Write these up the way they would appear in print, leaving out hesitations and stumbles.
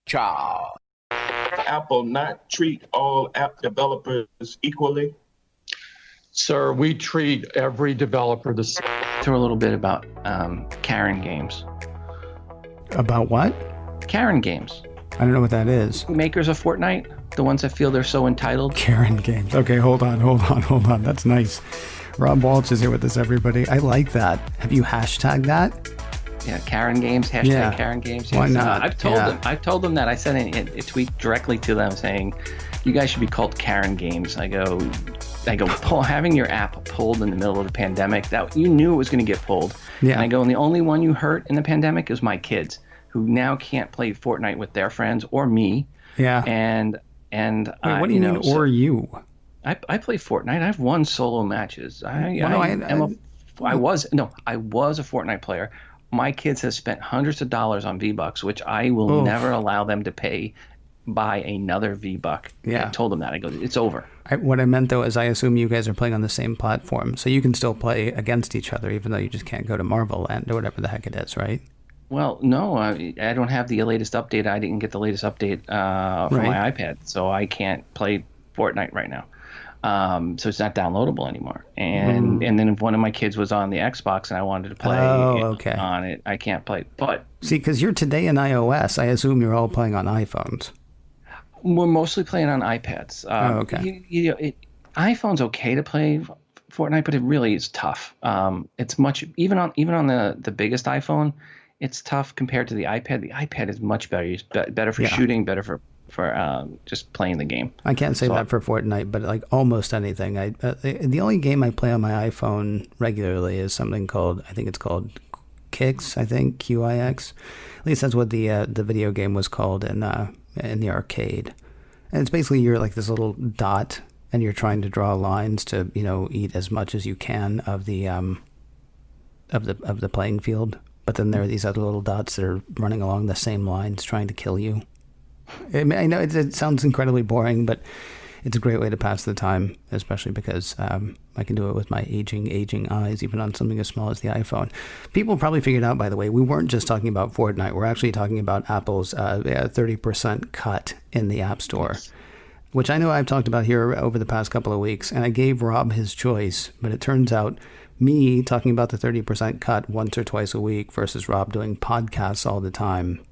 Ciao. Apple not treat all app developers equally? Sir, we treat every developer the same. Throw a little bit about Karen games. About what? Karen games. I don't know what that is. Makers of Fortnite, the ones that feel they're so entitled. Karen games. Okay, hold on. That's nice. Rob Walch is here with us, everybody. I like that. Have you hashtagged that? Yeah, Karen games, hashtag Karen games. Yes. Why not? I've told them that. I sent a tweet directly to them saying, you guys should be called Karen games. I go, having your app pulled in the middle of the pandemic, that you knew it was going to get pulled. Yeah. And I go, and the only one you hurt in the pandemic is my kids, who now can't play Fortnite with their friends or me. Yeah. And wait, what do you mean, or you? I play Fortnite. I've won solo matches. I was a Fortnite player. My kids have spent hundreds of dollars on V-Bucks, which I will never allow them to buy another V-Buck. Yeah. I told them that. I go, it's over. What I meant, though, is I assume you guys are playing on the same platform, so you can still play against each other, even though you just can't go to Marvel Land or whatever the heck it is, right? Well, no, I don't have the latest update. I didn't get the latest update for my iPad, so I can't play Fortnite right now. So it's not downloadable anymore. And then if one of my kids was on the Xbox and I wanted to play on it, I can't play. But see, because you're today in iOS, I assume you're all playing on iPhones. We're mostly playing on iPads. iPhone's okay to play Fortnite, but it really is tough. It's much even on the biggest iPhone, it's tough compared to the iPad. The iPad is much better. It's better for shooting, better for just playing the game. I can't say that for Fortnite, but like almost anything. The only game I play on my iPhone regularly is something called Kix. I think QIX. At least that's what the video game was called in the arcade. And it's basically you're like this little dot, and you're trying to draw lines to eat as much as you can of the playing field. But then there are these other little dots that are running along the same lines, trying to kill you. I know it sounds incredibly boring, but it's a great way to pass the time, especially because I can do it with my aging eyes, even on something as small as the iPhone. People probably figured out, by the way, we weren't just talking about Fortnite. We're actually talking about Apple's 30% cut in the App Store, which I know I've talked about here over the past couple of weeks, and I gave Rob his choice, but it turns out me talking about the 30% cut once or twice a week versus Rob doing podcasts all the time.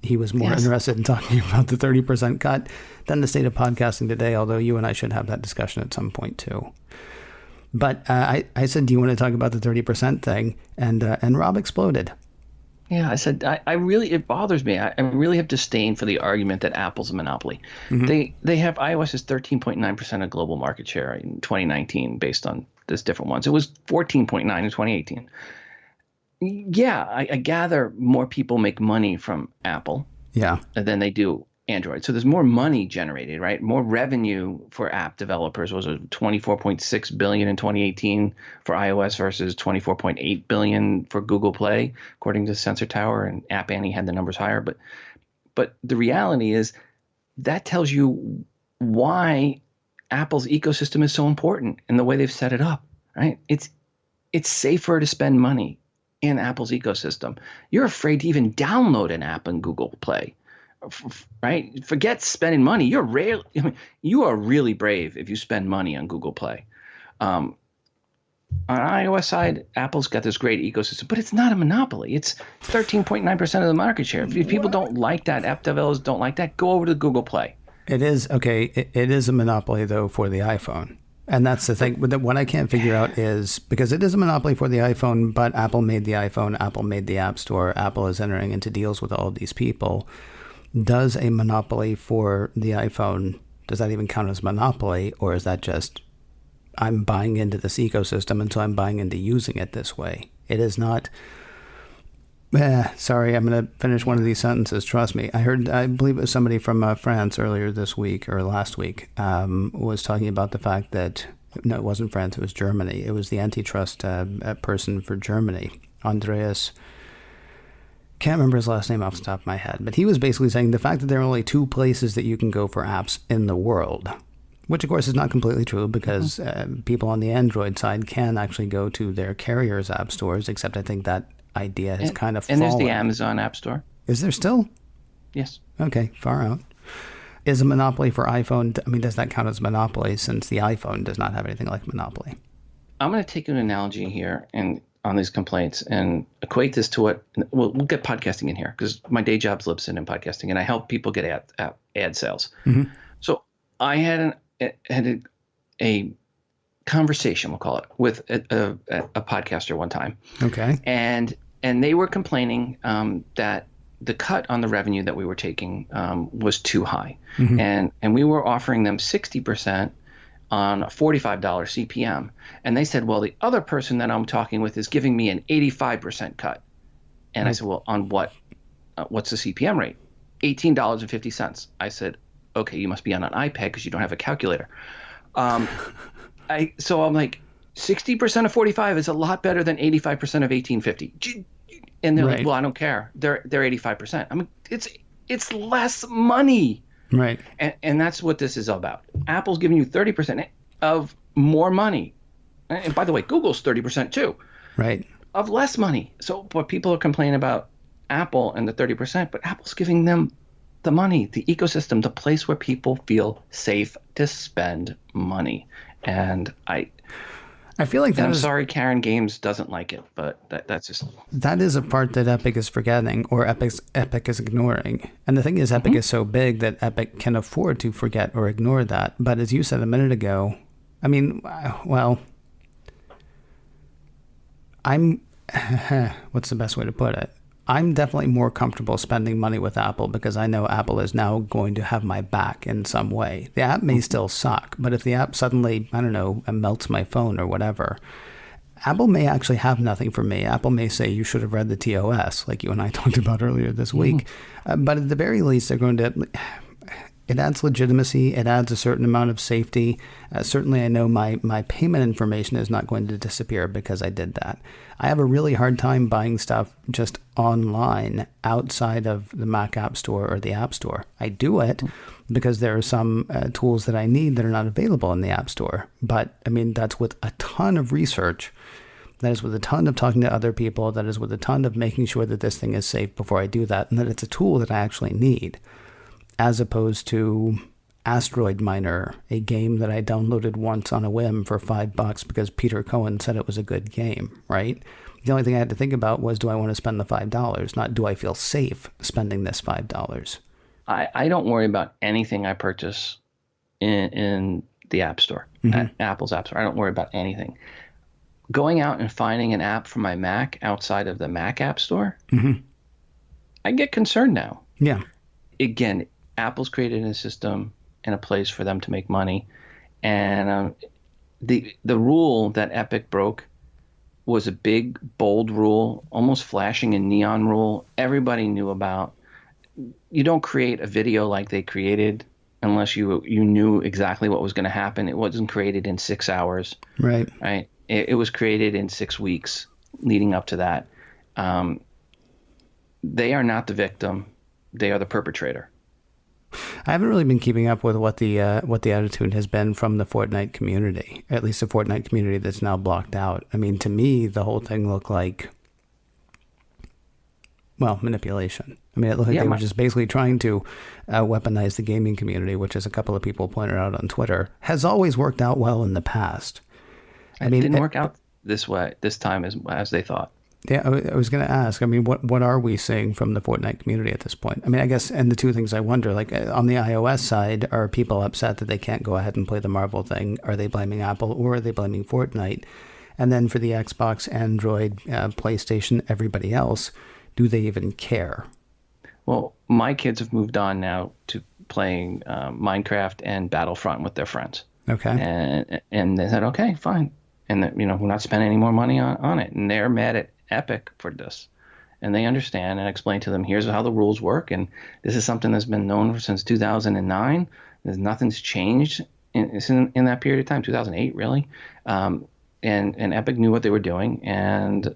He was more interested in talking about the 30% cut than the state of podcasting today, although you and I should have that discussion at some point too. But I said, do you want to talk about the 30% thing? And Rob exploded. Yeah, I said, it bothers me. I really have disdain for the argument that Apple's a monopoly. Mm-hmm. They have iOS is 13.9% of global market share in 2019 based on this different ones. It was 14.9 in 2018. Yeah, I gather more people make money from Apple than they do Android. So there's more money generated, right? More revenue for app developers. Was it 24.6 billion in 2018 for iOS versus 24.8 billion for Google Play, according to Sensor Tower, and App Annie had the numbers higher. But the reality is that tells you why Apple's ecosystem is so important and the way they've set it up, right? It's safer to spend money in Apple's ecosystem. You're afraid to even download an app in Google Play, right? Forget spending money. You are really brave if you spend money on Google Play. On iOS side, Apple's got this great ecosystem, but it's not a monopoly. It's 13.9% of the market share. If people don't like that, app developers don't like that, go over to Google Play. It is, okay, it is a monopoly, though, for the iPhone. And that's the thing. But what I can't figure out is, because it is a monopoly for the iPhone, but Apple made the iPhone, Apple made the App Store, Apple is entering into deals with all of these people. Does a monopoly for the iPhone, does that even count as monopoly? Or is that just, I'm buying into this ecosystem, and so I'm buying into using it this way? It is not... sorry, I'm going to finish one of these sentences. Trust me. I believe it was somebody from France earlier this week or last week was talking about the fact that, no, it wasn't France, it was Germany. It was the antitrust person for Germany, Andreas. Can't remember his last name off the top of my head, but he was basically saying the fact that there are only two places that you can go for apps in the world, which of course is not completely true because people on the Android side can actually go to their carrier's app stores, except I think that idea has kind of fallen. And there's the Amazon App Store. Is there still? Yes. Okay, far out. Is a monopoly for iPhone, I mean, does that count as monopoly since the iPhone does not have anything like monopoly? I'm going to take an analogy here and on these complaints and equate this to what we'll get podcasting in here because my day job's Libsyn and podcasting, and I help people get ad sales. Mm-hmm. So I had a conversation, we'll call it, with a podcaster one time. Okay. And they were complaining that the cut on the revenue that we were taking was too high. Mm-hmm. And we were offering them 60% on a $45 CPM. And they said, well, the other person that I'm talking with is giving me an 85% cut. And I said, well, on what? What's the CPM rate? $18.50. I said, okay, you must be on an iPad because you don't have a calculator. So I'm like, 60% of 45 is a lot better than 85% of 1850. And they're Right. like, well, I don't care. They're 85%. I mean, it's less money. Right. And that's what this is about. Apple's giving you 30% of more money. And by the way, Google's 30% too. Right. Of less money. So but people are complaining about Apple and the 30%, but Apple's giving them the money, the ecosystem, the place where people feel safe to spend money. And I feel like I'm sorry, Karen Games doesn't like it, but that's just that is a part that Epic is forgetting, or Epic is ignoring. And the thing is, Epic is so big that Epic can afford to forget or ignore that. But as you said a minute ago, I mean, well, I'm what's the best way to put it? I'm definitely more comfortable spending money with Apple because I know Apple is now going to have my back in some way. The app may still suck, but if the app suddenly, I don't know, melts my phone or whatever, Apple may actually have nothing for me. Apple may say you should have read the TOS, like you and I talked about earlier this week. But at the very least, they're going to... It adds legitimacy. It adds a certain amount of safety. Certainly, I know my payment information is not going to disappear because I did that. I have a really hard time buying stuff just online outside of the Mac App Store or the App Store. I do it because there are some tools that I need that are not available in the App Store. But, I mean, that's with a ton of research. That is with a ton of talking to other people. That is with a ton of making sure that this thing is safe before I do that and that it's a tool that I actually need. As opposed to Asteroid Miner, a game that I downloaded once on a whim for $5 because Peter Cohen said it was a good game, right? The only thing I had to think about was, do I want to spend the $5? Not, do I feel safe spending this $5? I don't worry about anything I purchase in the App Store, Apple's App Store. I don't worry about anything. Going out and finding an app for my Mac outside of the Mac App Store, I get concerned now. Yeah. Again, Apple's created a system and a place for them to make money. And the rule that Epic broke was a big, bold rule, almost flashing in neon rule. Everybody knew about. You don't create a video like they created unless you knew exactly what was going to happen. It wasn't created in 6 hours. Right. Right. It was created in 6 weeks leading up to that. They are not the victim. They are the perpetrator. I haven't really been keeping up with what the attitude has been from the Fortnite community, at least the Fortnite community that's now blocked out. I mean, to me, the whole thing looked like, well, manipulation. I mean, it looked like they were just basically trying to weaponize the gaming community, which, as a couple of people pointed out on Twitter, has always worked out well in the past. I mean, it didn't work out this way, this time as they thought. Yeah, I was going to ask, I mean, what are we seeing from the Fortnite community at this point? I mean, I guess, and the two things I wonder, like on the iOS side, are people upset that they can't go ahead and play the Marvel thing? Are they blaming Apple or are they blaming Fortnite? And then for the Xbox, Android, PlayStation, everybody else, do they even care? Well, my kids have moved on now to playing Minecraft and Battlefront with their friends. Okay. And they said, okay, fine. And that, we're not spending any more money on it. And they're mad at Epic for this. And they understand and explain to them, here's how the rules work. And this is something that's been known since 2009. Nothing's changed in that period of time, 2008, really. And Epic knew what they were doing. And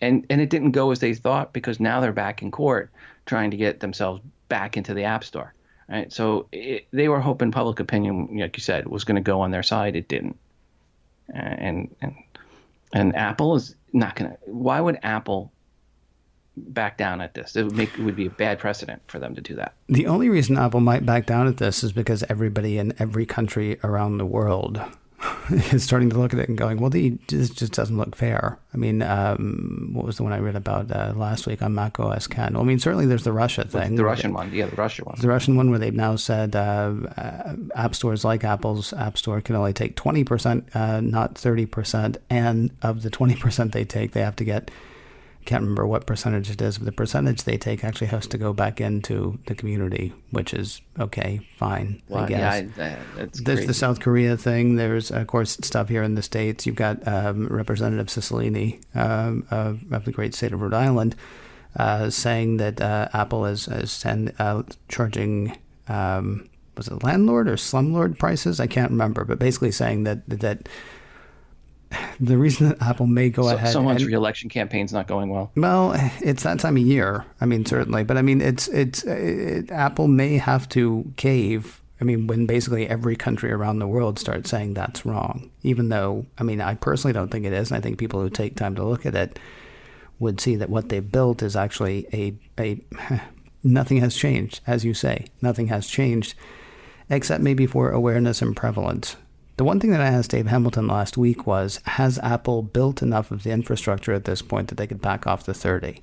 it didn't go as they thought because now they're back in court trying to get themselves back into the App Store. Right? So they were hoping public opinion, like you said, was going to go on their side. It didn't. And Apple is not going to. Why would Apple back down at this. It would be a bad precedent for them to do that. The only reason Apple might back down at this is because everybody in every country around the world is starting to look at it and going, well, this just doesn't look fair. I mean, what was the one I read about last week on Mac OS X? Well, I mean, certainly there's the Russia thing. The Russian one. Yeah, the Russia one. The Russian one where they've now said app stores like Apple's App Store can only take 20%, not 30%. And of the 20% they take, they have to get, can't remember what percentage it is, but the percentage they take actually has to go back into the community, which is okay, fine, I guess. Yeah, that's There's crazy. the South Korea thing. There's, of course, stuff here in the States. You've got Representative Cicilline of the great state of Rhode Island saying that Apple is charging, was it landlord or slumlord prices? I can't remember, but basically saying that the reason that Apple may go ahead, someone's re-election campaign's not going well. Well, it's that time of year. I mean, certainly, but I mean, Apple may have to cave. I mean, when basically every country around the world starts saying that's wrong, even though, I mean, I personally don't think it is, and I think people who take time to look at it would see that what they've built is actually a nothing has changed, as you say, nothing has changed, except maybe for awareness and prevalence. The one thing that I asked Dave Hamilton last week was, has Apple built enough of the infrastructure at this point that they could back off the 30?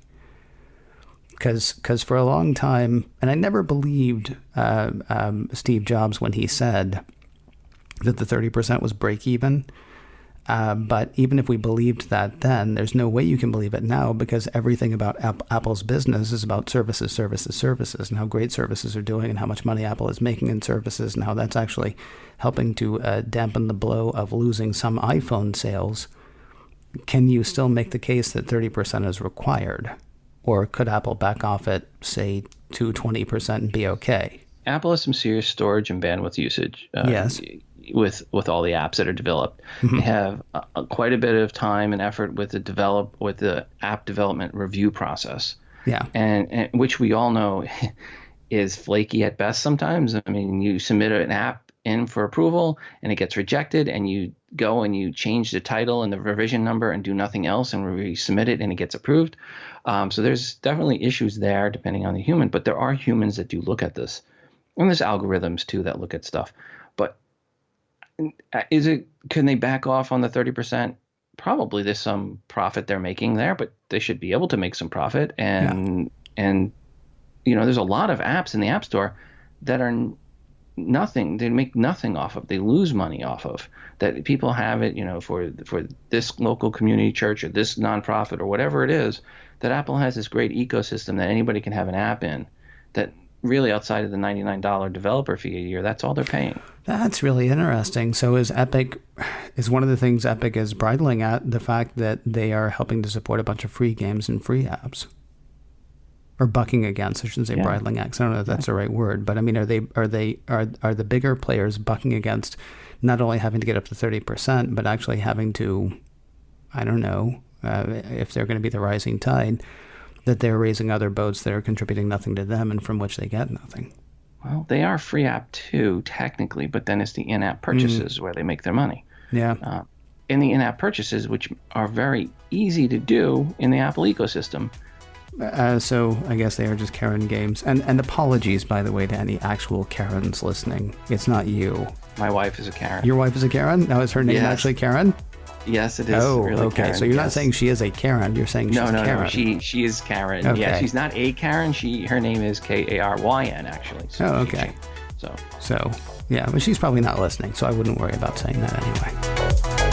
Because for a long time, and I never believed Steve Jobs when he said that the 30% was break even. But even if we believed that then, there's no way you can believe it now, because everything about Apple's business is about services, and how great services are doing and how much money Apple is making in services and how that's actually helping to dampen the blow of losing some iPhone sales. Can you still make the case that 30% is required? Or could Apple back off at, say, to 20% and be okay? Apple has some serious storage and bandwidth usage. Yes. With all the apps that are developed, they have quite a bit of time and effort with the app development review process. Yeah, and which we all know is flaky at best sometimes. I mean, you submit an app in for approval and it gets rejected, and you go and you change the title and the revision number and do nothing else and resubmit it and it gets approved. So there's definitely issues there depending on the human, but there are humans that do look at this, and there's algorithms too that look at stuff. But can they back off on the 30%? Probably there's some profit they're making there, but they should be able to make some profit. And there's a lot of apps in the App Store that are nothing. They make nothing off of. They lose money off of. That people have it, for this local community church or this nonprofit or whatever it is. That Apple has this great ecosystem that anybody can have an app in. That really, outside of the $99 developer fee a year, that's all they're paying. That's really interesting. So is one of the things Epic is bridling at the fact that they are helping to support a bunch of free games and free apps? Or bucking against, I shouldn't say bridling at, 'cause I don't know if that's the right word, but I mean, are the bigger players bucking against not only having to get up to 30%, but actually having to, I don't know, if they're going to be the rising tide, that they're raising other boats that are contributing nothing to them and from which they get nothing? Well, they are free app too, technically, but then it's the in-app purchases where they make their money. Yeah. In the in-app purchases, which are very easy to do in the Apple ecosystem. So I guess they are just Karen games. And apologies, by the way, to any actual Karens listening. It's not you. My wife is a Karen. Your wife is a Karen? Now, is her name actually Karen? Yes, it is. Oh, really okay. Karen, So you're not saying she is a Karen. You're saying she's Karen. No. She is Karen. Okay. Yeah, she's not a Karen. Her name is Karyn, actually. So okay. So, yeah, but she's probably not listening, so I wouldn't worry about saying that anyway.